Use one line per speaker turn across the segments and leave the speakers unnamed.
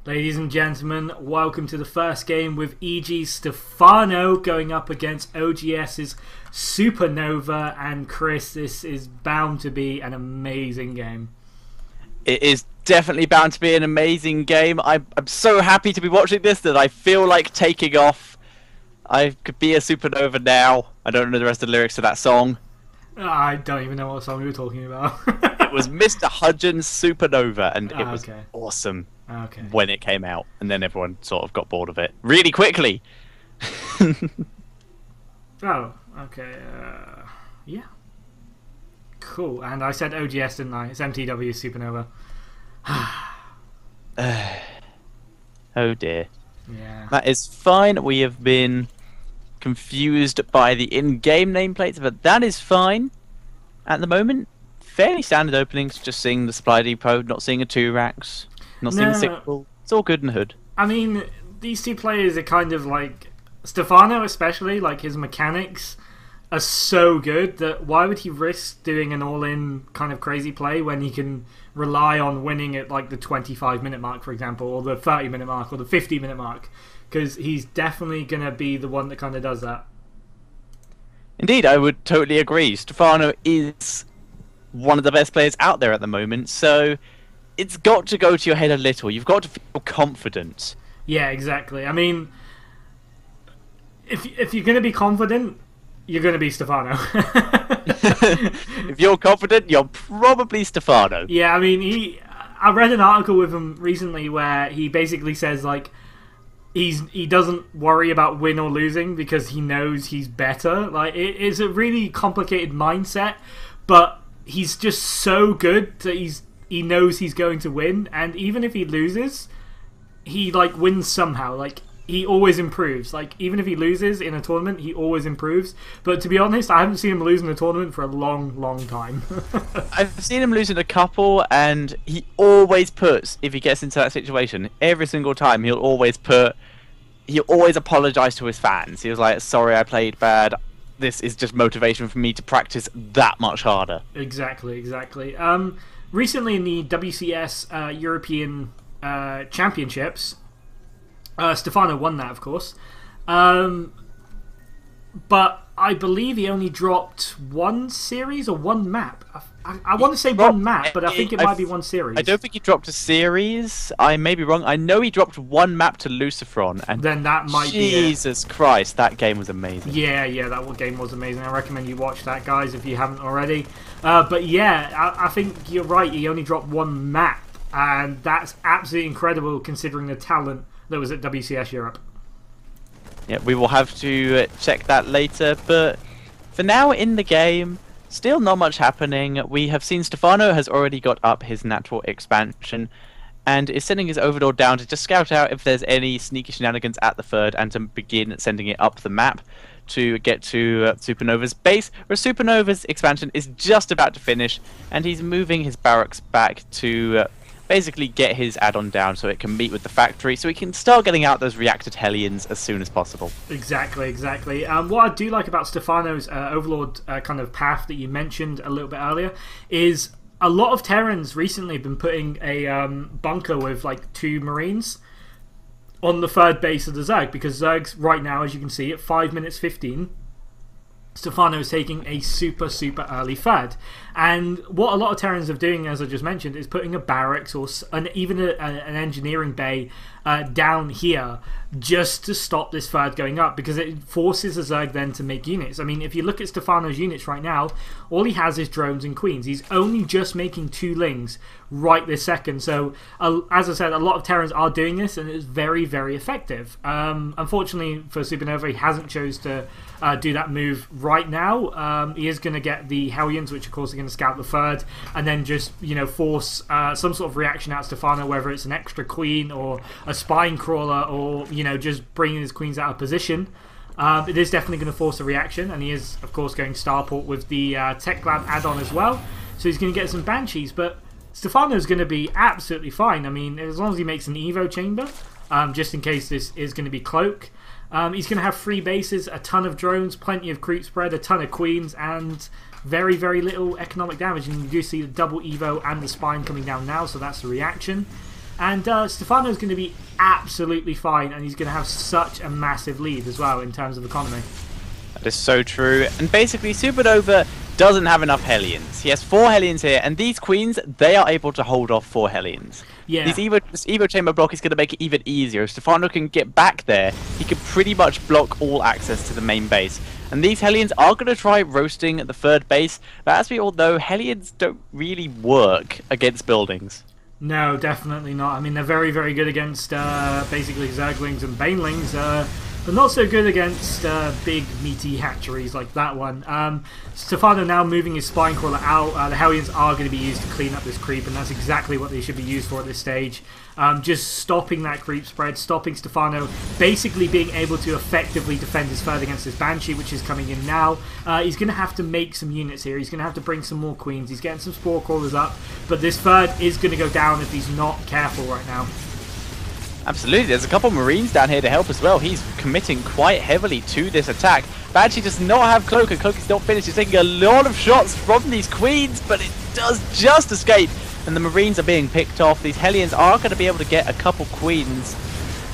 Ladies and gentlemen, welcome to the first game with EGStephano going up against OGS's Supernova. And Chris, this is bound to be an amazing game.
It is definitely bound to be an amazing game. I'm so happy to be watching this that I feel like taking off. I could be a Supernova now. I don't know the rest of the lyrics to that song.
I don't even know what song we were talking about.
It was Mr. Hudgens' Supernova, and it was
okay.
awesome
Okay.
when it came out. And then everyone sort of got bored of it really quickly.
Oh, okay. Yeah. Cool. And I said OGS, didn't I? It's mTw Supernova.
Oh dear.
Yeah.
That is fine. We have been confused by the in-game nameplates, but that is fine. At the moment, fairly standard openings. Just seeing the supply depot, not seeing a 2-racks, not seeing a 6-ball. It's all good in the hood.
I mean, these two players are kind of like Stephano, especially like his mechanics are so good that why would he risk doing an all-in kind of crazy play when he can rely on winning at like the 25-minute mark, for example, or the 30-minute mark, or the 50-minute mark, because he's definitely going to be the one that kind of does that.
Indeed, I would totally agree. Stephano is one of the best players out there at the moment, so it's got to go to your head a little. You've got to feel confident.
Yeah, exactly. I mean, if you're going to be confident, you're going to be Stephano.
If you're confident, you're probably Stephano.
Yeah, I mean, I read an article with him recently where he basically says like he doesn't worry about win or losing because he knows he's better. Like it's a really complicated mindset, but he's just so good that he knows he's going to win, and even if he loses, he like wins somehow. Like he always improves. Like even if he loses in a tournament, he always improves. But to be honest, I haven't seen him lose in a tournament for a long time.
I've seen him lose in a couple, and he always puts, if he gets into that situation, every single time he'll always apologise to his fans. He was like, sorry I played bad, this is just motivation for me to practice that much harder.
Exactly. Recently in the WCS European Championships, Stephano won that, of course. But I believe he only dropped one series or one map. I want to say one map, but I think it might be one series.
I don't think he dropped a series. I may be wrong. I know he dropped one map to Lucifron, and
then that might be
Jesus Christ, that game was amazing.
Yeah, that game was amazing. I recommend you watch that, guys, if you haven't already. But yeah, I think you're right. He only dropped one map, and that's absolutely incredible considering the talent that was at WCS Europe.
Yeah, we will have to check that later, but for now in the game, still not much happening. We have seen Stephano has already got up his natural expansion and is sending his Overlord down to just scout out if there's any sneaky shenanigans at the third and to begin sending it up the map to get to Supernova's base, where Supernova's expansion is just about to finish, and he's moving his barracks back to basically get his add-on down so it can meet with the factory, so he can start getting out those reacted Hellions as soon as possible.
Exactly. What I do like about Stephano's Overlord kind of path that you mentioned a little bit earlier is a lot of Terrans recently have been putting a bunker with like 2 Marines on the third base of the Zerg, because Zerg's right now, as you can see, at 5 minutes 15. Stephano is taking a super early third, and what a lot of Terrans are doing, as I just mentioned, is putting a barracks or even an engineering bay down here just to stop this third going up, because it forces a Zerg then to make units. I mean, if you look at Stephano's units right now, all he has is drones and queens. He's only just making 2 lings right this second. So as I said, a lot of Terrans are doing this, and it's very effective. Unfortunately for Supernova, he hasn't chose to do that move right now. He is going to get the Hellions, which of course are going to scout the third, and then just force some sort of reaction out of Stephano, whether it's an extra queen or a spine crawler, or just bringing his queens out of position. It is definitely going to force a reaction, and he is of course going Starport with the Tech Lab add-on as well, so he's going to get some Banshees. But Stephano's going to be absolutely fine. I mean, as long as he makes an Evo chamber, just in case this is going to be Cloak. He's going to have 3 bases, a ton of drones, plenty of creep spread, a ton of queens, and very little economic damage. And you do see the double Evo and the spine coming down now, so that's the reaction. And Stephano's going to be absolutely fine, and he's going to have such a massive lead as well in terms of economy.
That is so true. And basically, SuperNova doesn't have enough Hellions. He has 4 Hellions here, and these Queens, they are able to hold off 4 Hellions.
Yeah.
This Evo Chamber block is going to make it even easier. If Stephano can get back there, he can pretty much block all access to the main base. And these Hellions are going to try roasting the 3rd base, but as we all know, Hellions don't really work against buildings.
No, definitely not. I mean, they're very, very good against basically Zerglings and Banelings, but not so good against big, meaty hatcheries like that one. Stephano now moving his Spine Crawler out. The Hellions are going to be used to clean up this creep, and that's exactly what they should be used for at this stage. Just stopping that creep spread, stopping Stephano basically being able to effectively defend his third against his Banshee, which is coming in now. He's going to have to make some units here. He's going to have to bring some more Queens. He's getting some Spore Crawlers up, but this third is going to go down if he's not careful right now.
Absolutely, there's a couple Marines down here to help as well. He's committing quite heavily to this attack. Banshee does not have Cloak, and Cloak is not finished. He's taking a lot of shots from these Queens, but it does just escape. And the Marines are being picked off. These Hellions are going to be able to get a couple Queens.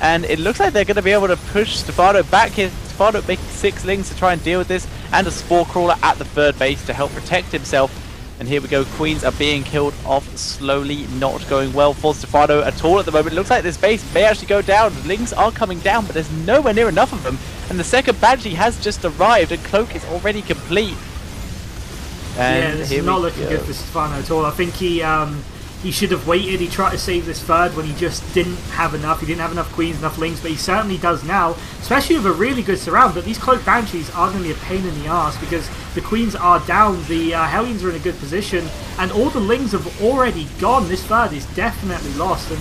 And it looks like they're going to be able to push Stephano back here. Stephano making 6 Lings to try and deal with this. And a Spore Crawler at the 3rd base to help protect himself. And here we go, Queens are being killed off slowly, not going well for Stephano at all at the moment. It looks like this base may actually go down. Lings are coming down, but there's nowhere near enough of them. And the second Banshee has just arrived, and Cloak is already complete. And
yeah, this is not looking good for Stephano at all. I think he should have waited. He tried to save this third when he just didn't have enough. He didn't have enough Queens, enough Lings, but he certainly does now, especially with a really good surround. But these Cloak Banshees are going to be a pain in the arse because the Queens are down, the Hellions are in a good position, and all the Lings have already gone. This third is definitely lost, and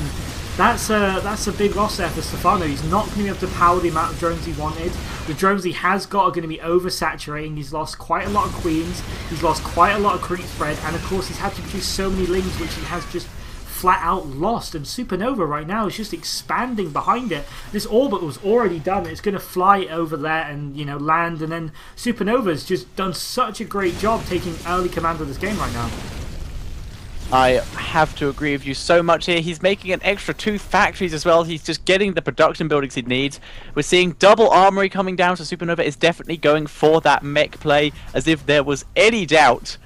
that's a big loss there for Stephano. He's not going to be able to power the amount of drones he wanted. The drones he has got are going to be oversaturating. He's lost quite a lot of Queens. He's lost quite a lot of creep spread, and of course he's had to produce so many Lings, which he has just flat out lost. And SuperNova right now is just expanding behind it. This orbit was already done. It's going to fly over there and, you know, land, and then SuperNova's just done such a great job taking early command of this game right now.
I have to agree with you so much here. He's making an extra 2 factories as well. He's just getting the production buildings he needs. We're seeing double armory coming down, so SuperNova is definitely going for that mech play, as if there was any doubt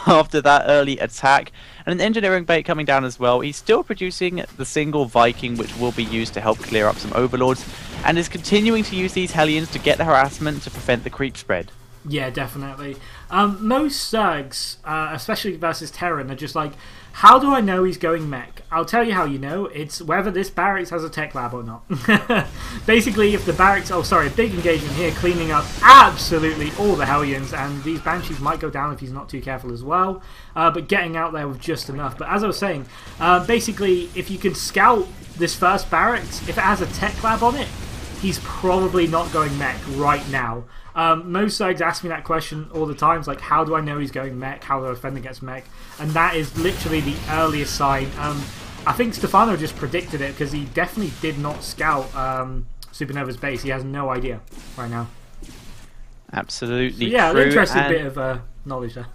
after that early attack. And an engineering bait coming down as well. He's still producing the single Viking, which will be used to help clear up some overlords, and is continuing to use these Hellions to get the harassment to prevent the creep spread.
Yeah, definitely. Most Zergs, especially versus Terran, are just like, how do I know he's going mech? I'll tell you how you know. It's whether this barracks has a tech lab or not. Basically, if the barracks... Oh, sorry, big engagement here, cleaning up absolutely all the Hellions, and these Banshees might go down if he's not too careful as well, but getting out there with just enough. But as I was saying, basically, if you can scout this first barracks, if it has a tech lab on it, he's probably not going mech right now. Most sides ask me that question all the time. It's like, how do I know he's going mech? How do I defend against mech? And that is literally the earliest sign. I think Stephano just predicted it because he definitely did not scout SuperNova's base. He has no idea right now.
Absolutely.
So, yeah,
true.
an interesting bit of knowledge there.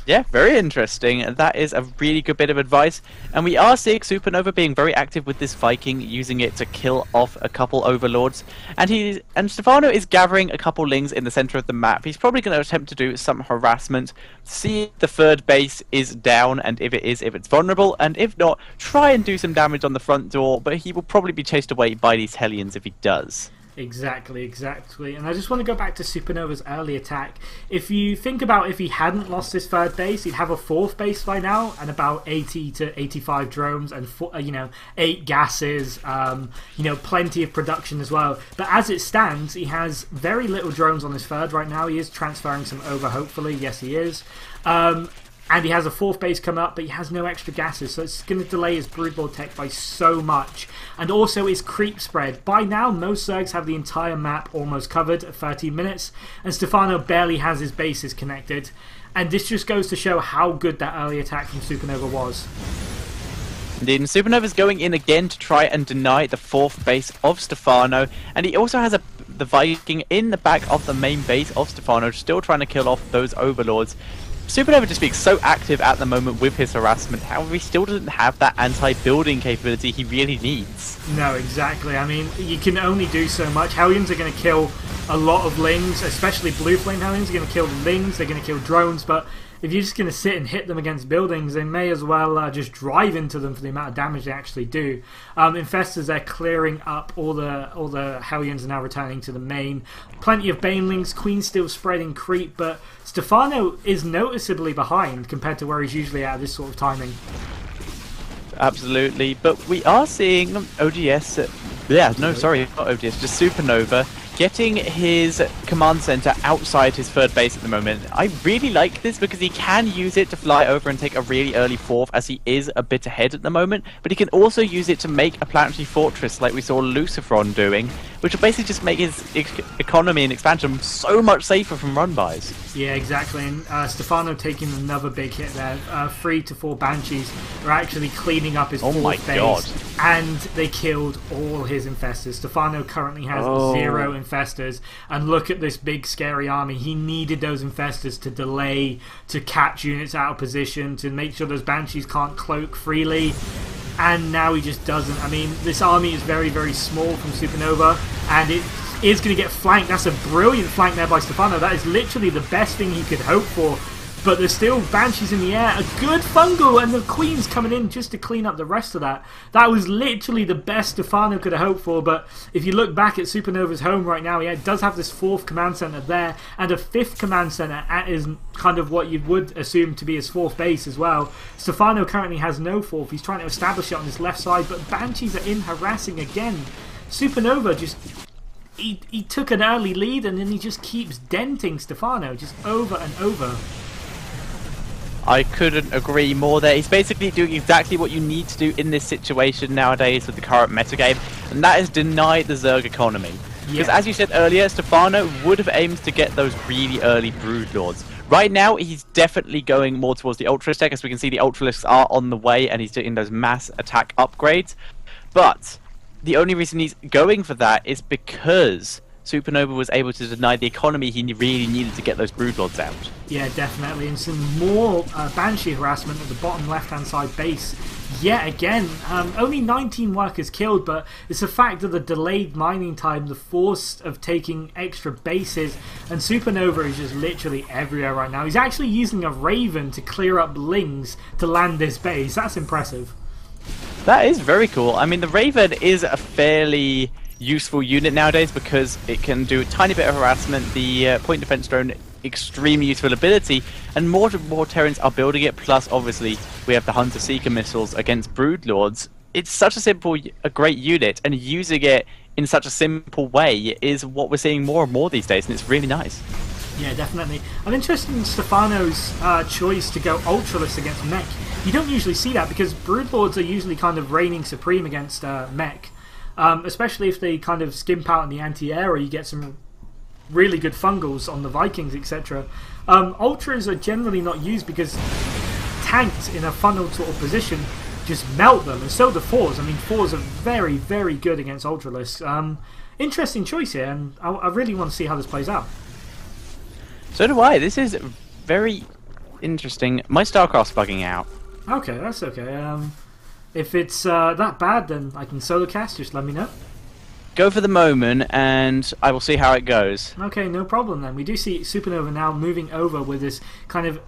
Yeah, very interesting. That is a really good bit of advice. And we are seeing SuperNova being very active with this Viking, using it to kill off a couple overlords. And Stephano is gathering a couple Lings in the center of the map. He's probably going to attempt to do some harassment, see if the 3rd base is down, and if it is, if it's vulnerable, and if not, try and do some damage on the front door, but he will probably be chased away by these Hellions if he does.
Exactly. And I just want to go back to SuperNova's early attack. If you think about if he hadn't lost his 3rd base, he'd have a 4th base by now and about 80 to 85 drones and 8 gases, plenty of production as well. But as it stands, he has very little drones on his 3rd right now. He is transferring some over, hopefully. Yes, he is. And he has a 4th base come up, but he has no extra gases, so it's going to delay his Broodlord tech by so much. And also his creep spread. By now, most Zergs have the entire map almost covered at 13 minutes, and Stephano barely has his bases connected. And this just goes to show how good that early attack from SuperNova was.
Indeed, and SuperNova's going in again to try and deny the 4th base of Stephano, and he also has the Viking in the back of the main base of Stephano, still trying to kill off those overlords. SuperNova just being so active at the moment with his harassment, however, he still doesn't have that anti-building capability he really needs.
No, exactly. I mean, you can only do so much. Hellions are going to kill a lot of Lings, especially Blue Flame Hellions are going to kill Lings, they're going to kill drones, but if you're just going to sit and hit them against buildings, they may as well just drive into them for the amount of damage they actually do. Infestors, they're clearing up, all the Hellions are now returning to the main. Plenty of Banelings, Queen's still spreading creep, but Stephano is noticeably behind compared to where he's usually at this sort of timing.
Absolutely, but we are seeing ODS, not ODS, just SuperNova, getting his command center outside his third base at the moment. I really like this because he can use it to fly over and take a really early fourth, as he is a bit ahead at the moment, but he can also use it to make a planetary fortress like we saw Lucifron doing, which will basically just make his economy and expansion so much safer from run-bys.
Yeah, exactly, and Stephano taking another big hit there. 3 to 4 Banshees are actually cleaning up his fourth base, and they killed all his infestors. Stephano currently has 0 infestors, and look at this big scary army. He needed those infestors to delay, to catch units out of position, to make sure those Banshees can't cloak freely, and now he just doesn't. I mean, this army is very, very small from SuperNova, and it is going to get flanked. That's a brilliant flank there by Stephano. That is literally the best thing he could hope for. But there's still Banshees in the air. A good fungal, and the Queen's coming in just to clean up the rest of that. That was literally the best Stephano could have hoped for. But if you look back at SuperNova's home right now, he does have this 4th command center there, and a 5th command center is kind of what you would assume to be his 4th base as well. Stephano currently has no 4th. He's trying to establish it on his left side, but Banshees are in harassing again. SuperNova just... He took an early lead, and then he just keeps denting Stephano just over and over.
I couldn't agree more there. He's basically doing exactly what you need to do in this situation nowadays with the current metagame, and that is deny the Zerg economy. Because as you said earlier, Stephano would have aimed to get those really early Broodlords. Right now, he's definitely going more towards the Ultralisk tech, as we can see the Ultralisks are on the way, and he's doing those mass attack upgrades. But the only reason he's going for that is because SuperNova was able to deny the economy he really needed to get those Broodlords out.
Yeah, definitely, and some more Banshee harassment at the bottom left-hand side base. Yet again, only 19 workers killed, but it's a fact of the delayed mining time, the force of taking extra bases, and SuperNova is just literally everywhere right now. He's actually using a Raven to clear up Lings to land this base. That's impressive.
That is very cool. I mean, the Raven is a fairly useful unit nowadays because it can do a tiny bit of harassment. The point defense drone, extremely useful ability, and more and more Terrans are building it. Plus, obviously, we have the Hunter Seeker missiles against Broodlords. It's such a great unit, and using it in such a simple way is what we're seeing more and more these days, and it's really nice.
Yeah, definitely. I'm interested in Stephano's choice to go Ultralisk against Mech. You don't usually see that because Broodlords are usually kind of reigning supreme against Mech. Especially if they kind of skimp out in the anti-air, or you get some really good fungals on the Vikings, etc. Ultras are generally not used because tanks in a funneled sort of position just melt them, and so do 4s. I mean, 4s are very, very good against Ultralisks. Interesting choice here, and I really want to see how this plays out.
So do I. This is very interesting. My StarCraft's bugging out.
Okay, that's okay. If it's that bad, then I can solo cast. Just let me know.
Go for the moment, and I will see how it goes.
Okay, no problem then. We do see SuperNova now moving over with this kind of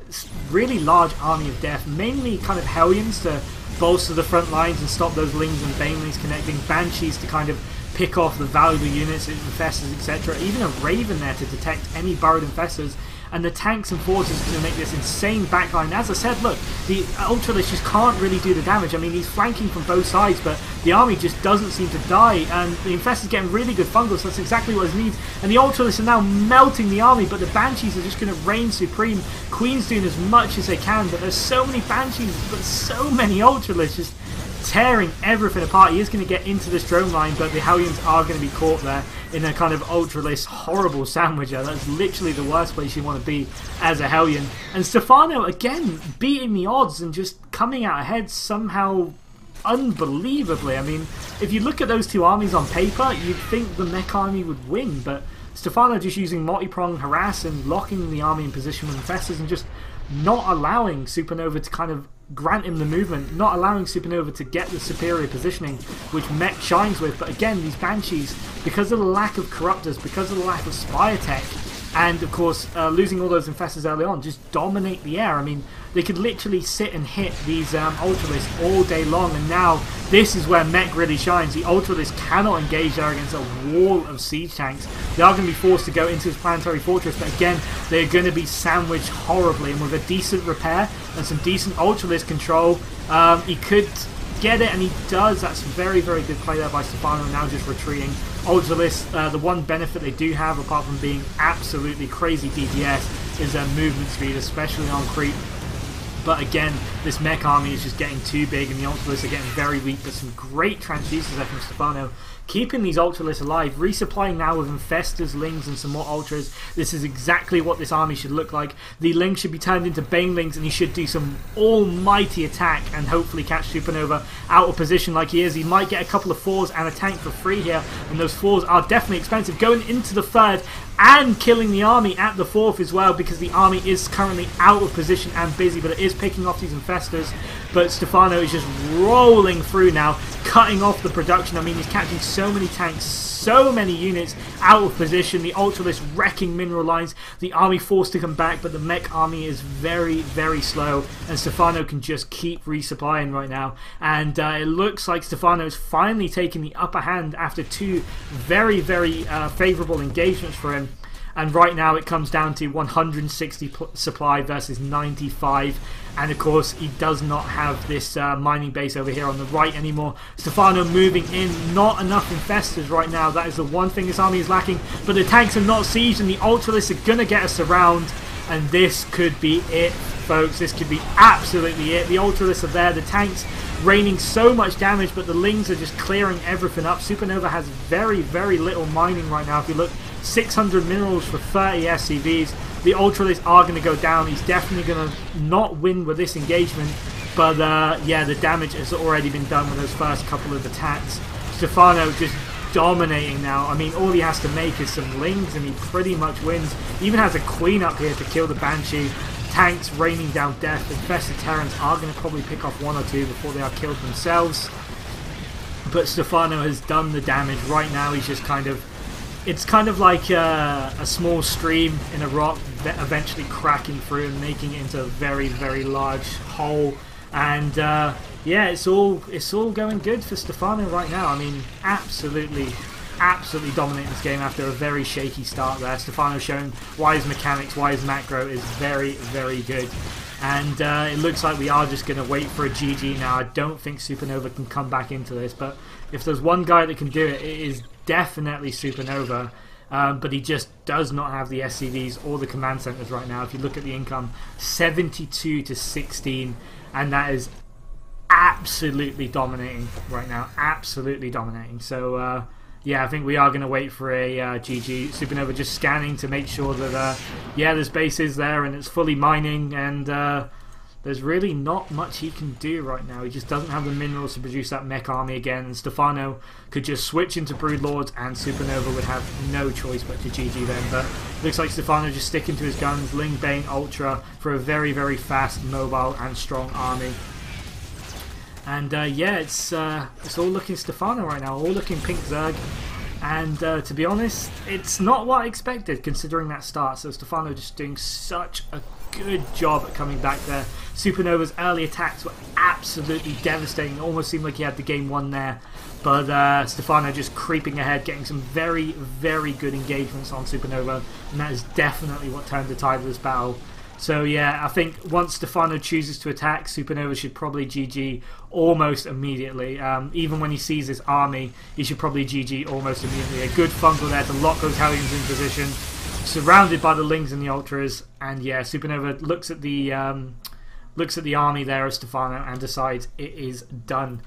really large army of death, mainly kind of Hellions to bolster the front lines and stop those Lings and Banelings connecting, Banshees to kind of pick off the valuable units, infestors, etc. Even a Raven there to detect any burrowed infestors. And the tanks and forces are going to make this insane backline. As I said, look, the Ultralisk just can't really do the damage. I mean, he's flanking from both sides, but the army just doesn't seem to die. And the Infestor's getting really good fungals, so that's exactly what he needs. And the Ultralisk are now melting the army, but the Banshees are just going to reign supreme. Queen's doing as much as they can, but there's so many Banshees, but so many Ultralisks just tearing everything apart. He is going to get into this drone line, but the Hellions are going to be caught there in a kind of Ultralisk horrible sandwicher. That's literally the worst place you want to be as a Hellion. And Stephano again beating the odds and just coming out ahead somehow unbelievably. I mean, if you look at those two armies on paper, you'd think the Mech army would win, but Stephano just using multi-prong harass and locking the army in position with infestors and just not allowing Supernova to kind of grant him the movement, not allowing Supernova to get the superior positioning which Mech shines with. But again, these Banshees, because of the lack of Corruptors, because of the lack of Spire Tech, and of course losing all those Infestors early on, just dominate the air. I mean, they could literally sit and hit these Ultralisks all day long, and now this is where Mech really shines. The Ultralisks cannot engage there against a wall of siege tanks. They are going to be forced to go into his planetary fortress, but again, they're going to be sandwiched horribly, and with a decent repair and some decent Ultralisk control, he could get it, and he does. That's very, very good play there by Stephano, now just retreating. Ultralisk, the one benefit they do have, apart from being absolutely crazy DPS, is their movement speed, especially on creep. But again, this mech army is just getting too big, and the Ultralisks are getting very weak. But some great transducers there from Stephano, keeping these Ultralisks alive, resupplying now with Infestors, Lings, and some more Ultras. This is exactly what this army should look like. The Lings should be turned into Banelings, and he should do some almighty attack and hopefully catch Supernova out of position like he is. He might get a couple of 4s and a tank for free here, and those 4s are definitely expensive. Going into the 3rd and killing the army at the 4th as well, because the army is currently out of position and busy, but it is picking off these Infestors. But Stephano is just rolling through now, cutting off the production. I mean, he's catching so many tanks, so many units out of position. The Ultralisks wrecking mineral lines. The army forced to come back, but the mech army is very, very slow, and Stephano can just keep resupplying right now. And it looks like Stephano is finally taking the upper hand after 2 very, very favourable engagements for him. And right now it comes down to 160 supply versus 95. And of course he does not have this mining base over here on the right anymore. Stephano moving in, not enough Infestors right now. That is the one thing this army is lacking. But the tanks are not sieged, and the Ultralisks are going to get us around. And this could be it, folks. This could be absolutely it. The Ultralisks are there, the tanks raining so much damage, but the Lings are just clearing everything up. Supernova has very, very little mining right now. If you look, 600 minerals for 30 SCVs. The Ultralisks are going to go down. He's definitely going to not win with this engagement, but yeah, the damage has already been done with those first couple of attacks. Stephano just dominating now. I mean, all he has to make is some Lings, and he pretty much wins. He even has a Queen up here to kill the Banshee. Tanks raining down death. Infested Terrans are going to probably pick off 1 or 2 before they are killed themselves. But Stephano has done the damage. Right now he's just kind of... It's kind of like a small stream in a rock, eventually cracking through and making it into a very, very large hole. And yeah, it's all going good for Stephano right now. I mean, absolutely dominating this game after a very shaky start there. Stephano showing why his mechanics, why his macro is very, very good. And it looks like we are just going to wait for a GG now. I don't think Supernova can come back into this, but if there's one guy that can do it, it is definitely Supernova. But he just does not have the SCVs or the command centers right now. If you look at the income, 72 to 16, and that is absolutely dominating right now. Absolutely dominating. So yeah, I think we are going to wait for a GG. Supernova just scanning to make sure that yeah, this base is there and it's fully mining, and there's really not much he can do right now. He just doesn't have the minerals to produce that mech army again, and Stephano could just switch into Broodlords, and Supernova would have no choice but to GG then. But looks like Stephano just sticking to his guns, Ling, Bain, Ultra for a very, very fast, mobile and strong army. And yeah, it's all looking Stephano right now, all looking Pink Zerg. And to be honest, it's not what I expected considering that start. So Stephano just doing such a good job at coming back there. Supernova's early attacks were absolutely devastating. It almost seemed like he had the game won there. But Stephano just creeping ahead, getting some very, very good engagements on Supernova. And that is definitely what turned the tide of this battle. So yeah, I think once Stephano chooses to attack, Supernova should probably GG almost immediately. Even when he sees this army, he should probably GG almost immediately. A good fungal there to lock those Hellions in position, surrounded by the Lings and the Ultras. And yeah, Supernova looks at the army there of Stephano and decides it is done.